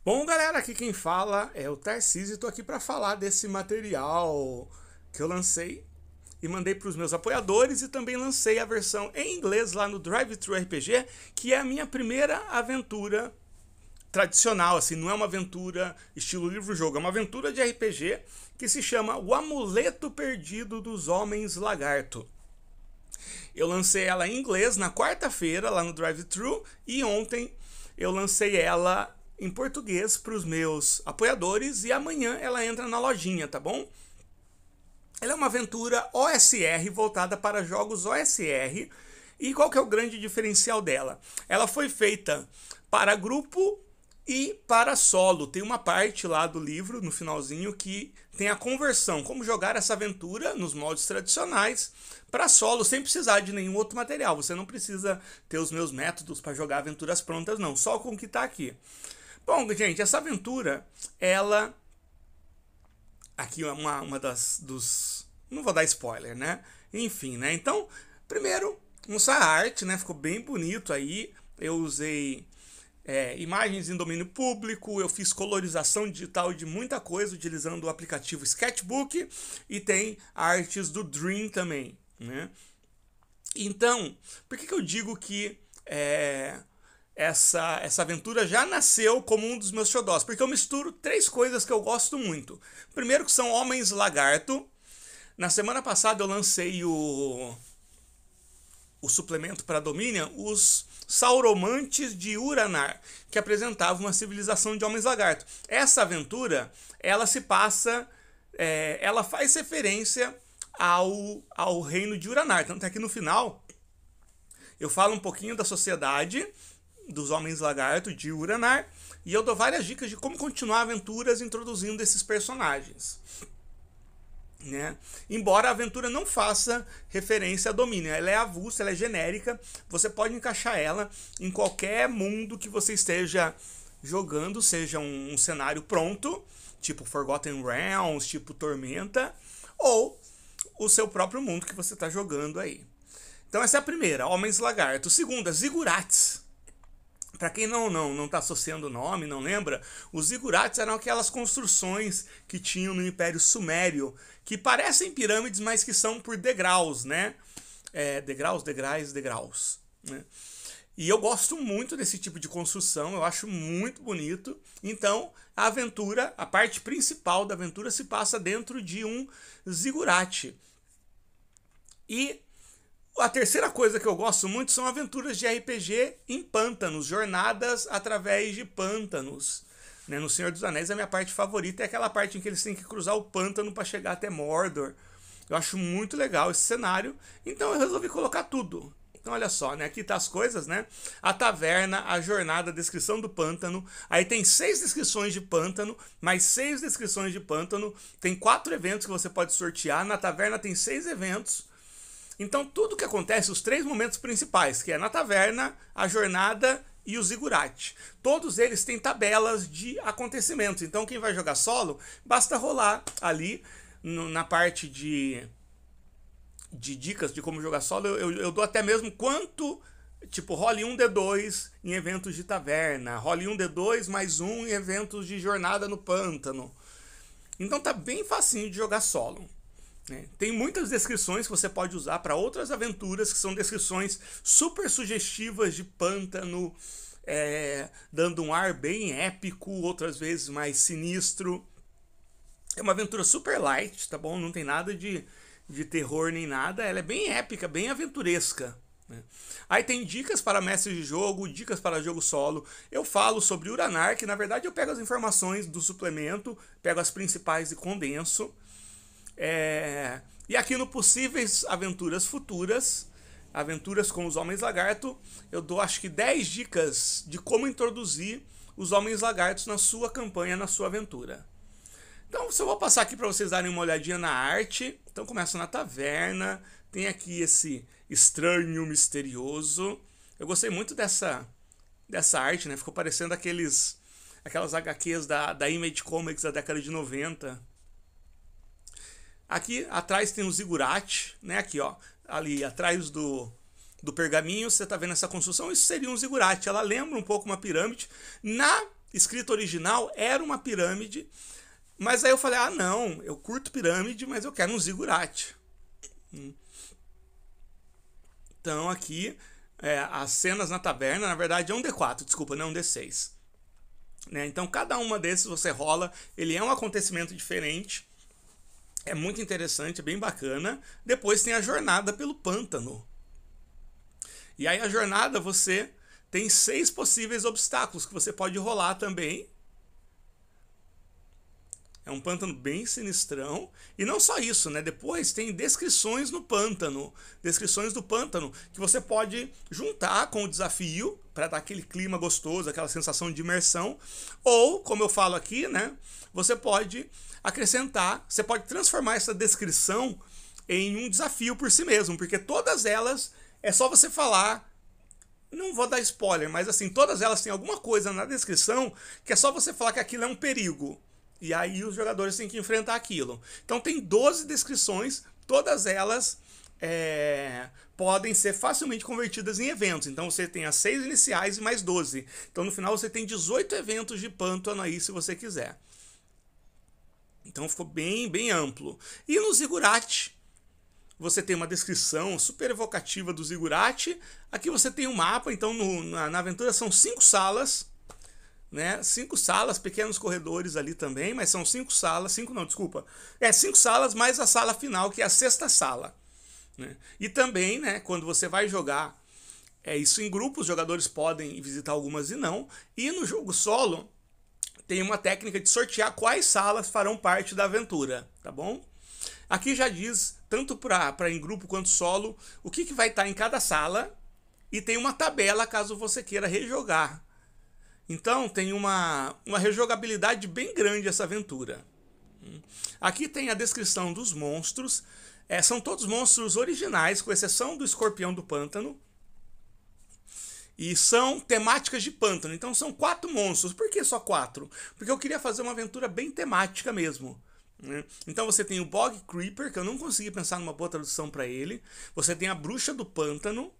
Bom, galera, aqui quem fala é o Tarcísio e estou aqui para falar desse material que eu lancei e mandei para os meus apoiadores e também lancei a versão em inglês lá no Drive-Thru RPG, que é a minha primeira aventura tradicional, assim, não é uma aventura estilo livro-jogo, é uma aventura de RPG que se chama O Amuleto Perdido dos Homens Lagarto. Eu lancei ela em inglês na quarta-feira lá no Drive-Thru e ontem eu lancei ela em português para os meus apoiadores e amanhã ela entra na lojinha, tá bom? Ela é uma aventura OSR voltada para jogos OSR. E qual que é o grande diferencial dela? Ela foi feita para grupo e para solo. Tem uma parte lá do livro, no finalzinho, que tem a conversão, como jogar essa aventura nos moldes tradicionais para solo, sem precisar de nenhum outro material. Você não precisa ter os meus métodos para jogar aventuras prontas, não. Só com o que está aqui. Bom, gente, essa aventura, ela... Aqui é uma dos... Não vou dar spoiler, né? Enfim, né? Então, primeiro, essa arte, né? Ficou bem bonito aí. Eu usei imagens em domínio público, eu fiz colorização digital de muita coisa utilizando o aplicativo Sketchbook e tem artes do Dream também, né? Então, por que eu digo que essa aventura já nasceu como um dos meus xodós? Porque eu misturo três coisas que eu gosto muito. Primeiro que são homens lagarto. Na semana passada eu lancei o suplemento para Dominion, os Sauromantes de Uranar, que apresentava uma civilização de homens lagarto. Essa aventura, ela se passa, ela faz referência ao reino de Uranar. Tanto é que no final eu falo um pouquinho da sociedade dos homens lagarto de Uranar e eu dou várias dicas de como continuar aventuras introduzindo esses personagens. Né? Embora a aventura não faça referência a Dominion, ela é avulsa, ela é genérica, você pode encaixar ela em qualquer mundo que você esteja jogando, seja um cenário pronto, tipo Forgotten Realms, tipo Tormenta, ou o seu próprio mundo que você está jogando aí. Então essa é a primeira, Homens Lagarto. Segunda, Zigurats. Para quem não está associando o nome, não lembra, os zigurates eram aquelas construções que tinham no Império Sumério, que parecem pirâmides, mas que são por degraus, né? Degraus. Né? E eu gosto muito desse tipo de construção, eu acho muito bonito. Então, a aventura, a parte principal da aventura se passa dentro de um zigurate. E a terceira coisa que eu gosto muito são aventuras de RPG em pântanos, jornadas através de pântanos. Né? No Senhor dos Anéis, a minha parte favorita é aquela parte em que eles têm que cruzar o pântano para chegar até Mordor. Eu acho muito legal esse cenário, então eu resolvi colocar tudo. Então olha só, né? Aqui tá as coisas, né? A taverna, a jornada, a descrição do pântano. Aí tem 6 descrições de pântano, mais 6 descrições de pântano. Tem 4 eventos que você pode sortear. Na taverna tem 6 eventos. Então tudo que acontece, os 3 momentos principais, que é na taverna, a jornada e o zigurate. Todos eles têm tabelas de acontecimentos. Então quem vai jogar solo, basta rolar ali na parte de dicas de como jogar solo. Eu dou até mesmo quanto, tipo, role 1d2 em eventos de taverna, role 1d2 mais 1 em eventos de jornada no pântano. Então tá bem facinho de jogar solo. Tem muitas descrições que você pode usar para outras aventuras, que são descrições super sugestivas de pântano, dando um ar bem épico, outras vezes mais sinistro. É uma aventura super light, tá bom? Não tem nada de terror nem nada, ela é bem épica, bem aventuresca. Né? Aí tem dicas para mestres de jogo, dicas para jogo solo. Eu falo sobre Uranar, que na verdade eu pego as informações do suplemento, pego as principais e condenso. E aqui no Possíveis Aventuras Futuras, aventuras com os Homens Lagarto, eu dou acho que 10 dicas de como introduzir os Homens Lagartos na sua campanha, na sua aventura. Então eu vou passar aqui para vocês darem uma olhadinha na arte. Então começa na taverna, tem aqui esse estranho misterioso. Eu gostei muito dessa arte, né? Ficou parecendo aquelas HQs da Image Comics da década de 90. Aqui atrás tem um zigurate, né? Aqui, ó, ali atrás do pergaminho, você tá vendo essa construção, isso seria um zigurate. Ela lembra um pouco uma pirâmide. Na escrito original era uma pirâmide, mas aí eu falei, ah não, eu curto pirâmide, mas eu quero um zigurate. Então aqui, as cenas na taverna, na verdade é um D4, desculpa, não é um D6. Né? Então cada uma desses você rola, ele é um acontecimento diferente, é muito interessante, é bem bacana. Depois tem a jornada pelo pântano. E aí a jornada você tem 6 possíveis obstáculos que você pode rolar também. É um pântano bem sinistrão. E não só isso, né? Depois tem descrições no pântano. Descrições do pântano que você pode juntar com o desafio para dar aquele clima gostoso, aquela sensação de imersão. Ou, como eu falo aqui, né? Você pode acrescentar, você pode transformar essa descrição em um desafio por si mesmo. Porque todas elas é só você falar. Não vou dar spoiler, mas assim, todas elas têm alguma coisa na descrição que é só você falar que aquilo é um perigo. E aí os jogadores têm que enfrentar aquilo. Então tem 12 descrições, todas elas podem ser facilmente convertidas em eventos. Então você tem as 6 iniciais e mais 12. Então no final você tem 18 eventos de pântano aí, se você quiser. Então ficou bem, bem amplo. E no zigurate, você tem uma descrição super evocativa do zigurate. Aqui você tem um mapa, então na aventura são 5 salas. Né? 5 salas, pequenos corredores ali também, mas são 5 salas, 5 não, desculpa. 5 salas mais a sala final, que é a 6ª sala. Né? E também, né, quando você vai jogar isso em grupo, os jogadores podem visitar algumas e não. E no jogo solo, tem uma técnica de sortear quais salas farão parte da aventura, tá bom? Aqui já diz, tanto para em grupo quanto solo, o que vai estar em cada sala, e tem uma tabela caso você queira rejogar. Então tem uma rejogabilidade bem grande essa aventura. Aqui tem a descrição dos monstros. São todos monstros originais, com exceção do escorpião do pântano. E são temáticas de pântano. Então são 4 monstros. Por que só 4? Porque eu queria fazer uma aventura bem temática mesmo. Então você tem o Bog Creeper, que eu não consegui pensar numa boa tradução para ele. Você tem a Bruxa do Pântano.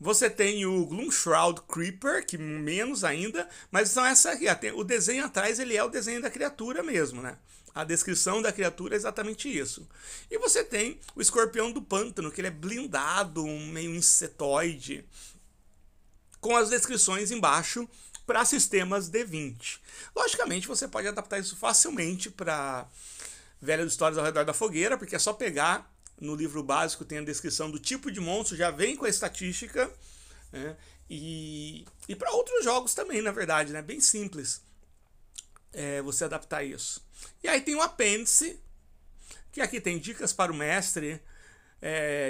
Você tem o Gloomshroud Creeper, que menos ainda, mas são essa aqui. O desenho atrás ele é o desenho da criatura mesmo, né? A descrição da criatura é exatamente isso. E você tem o Escorpião do Pântano, que ele é blindado, meio insetoide, com as descrições embaixo para sistemas D20. Logicamente, você pode adaptar isso facilmente para Velhas Histórias ao Redor da Fogueira, porque é só pegar. No livro básico tem a descrição do tipo de monstro, já vem com a estatística. Né? E para outros jogos também, na verdade, né? Bem simples você adaptar isso. E aí tem o apêndice, que aqui tem dicas para o mestre,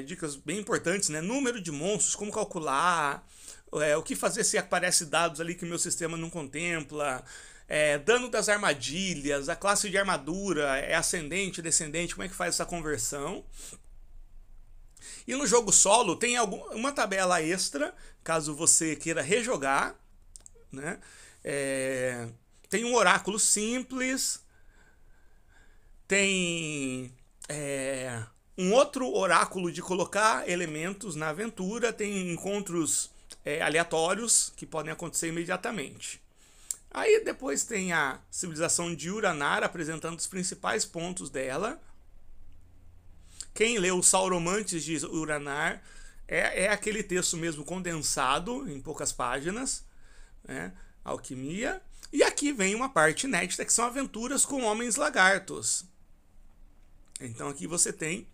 dicas bem importantes, né? Número de monstros, como calcular, o que fazer se aparece dados ali que o meu sistema não contempla, dano das armadilhas, a classe de armadura é ascendente, descendente, como é que faz essa conversão. E no jogo solo tem uma tabela extra, caso você queira rejogar. Né? Tem um oráculo simples, tem um outro oráculo de colocar elementos na aventura, tem encontros aleatórios que podem acontecer imediatamente. Aí depois tem a civilização de Uranar apresentando os principais pontos dela. Quem leu Sauromantes de Uranar é aquele texto mesmo condensado em poucas páginas, né? Alquimia. E aqui vem uma parte inédita que são aventuras com homens lagartos. Então aqui você tem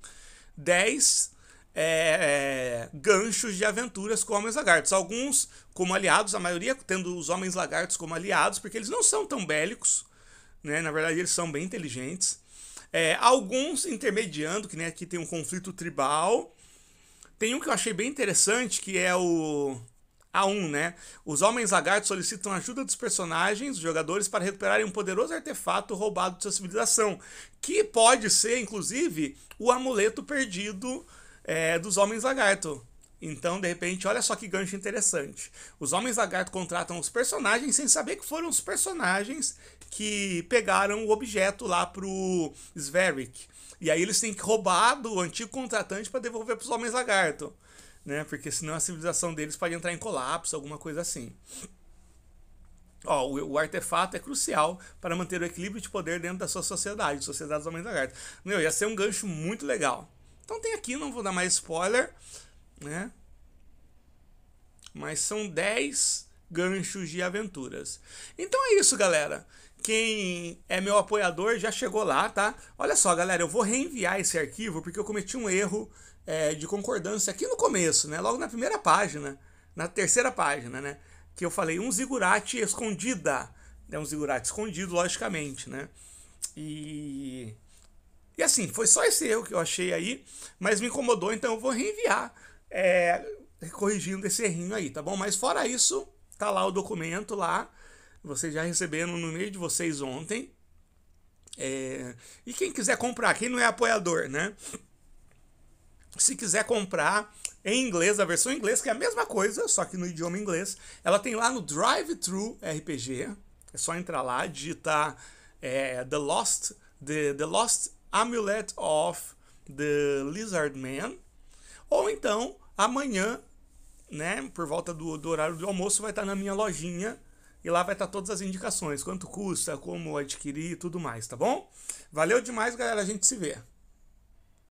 10 ganchos de aventuras com homens lagartos. Alguns como aliados, a maioria tendo os homens lagartos como aliados, porque eles não são tão bélicos, né? Na verdade eles são bem inteligentes. Alguns intermediando, que nem aqui tem um conflito tribal. Tem um que eu achei bem interessante, que é o A1, né? Os homens lagartos solicitam ajuda dos personagens, os jogadores, para recuperarem um poderoso artefato roubado de sua civilização, que pode ser, inclusive, o amuleto perdido dos homens lagarto. Então, de repente, olha só que gancho interessante. Os homens lagarto contratam os personagens sem saber que foram os personagens que pegaram o objeto lá pro Sverick. E aí eles têm que roubar do antigo contratante para devolver para os homens lagarto, né? Porque senão a civilização deles pode entrar em colapso, alguma coisa assim. Ó, o artefato é crucial para manter o equilíbrio de poder dentro da sua sociedade, Sociedade dos Homens Lagartos. Meu, ia ser um gancho muito legal. Então tem aqui, não vou dar mais spoiler, né? Mas são 10 ganchos de aventuras. Então é isso, galera. Quem é meu apoiador já chegou lá, tá? Olha só, galera, eu vou reenviar esse arquivo porque eu cometi um erro de concordância aqui no começo, né? Logo na primeira página, na terceira página, né? Que eu falei um zigurate escondida. É um zigurate escondido, logicamente, né? E assim, foi só esse erro que eu achei aí, mas me incomodou, então eu vou reenviar, corrigindo esse errinho aí, tá bom? Mas fora isso, tá lá o documento lá, vocês já receberam no e-mail de vocês ontem. E quem quiser comprar, quem não é apoiador, né? Se quiser comprar em inglês, a versão em inglês, que é a mesma coisa, só que no idioma inglês, ela tem lá no Drive-Thru RPG. É só entrar lá, digitar The Lost Amulet of the Lizard Man. Ou então, amanhã, né, por volta do horário do almoço, vai estar na minha lojinha. E lá vai estar todas as indicações, quanto custa, como adquirir e tudo mais, tá bom? Valeu demais, galera, a gente se vê.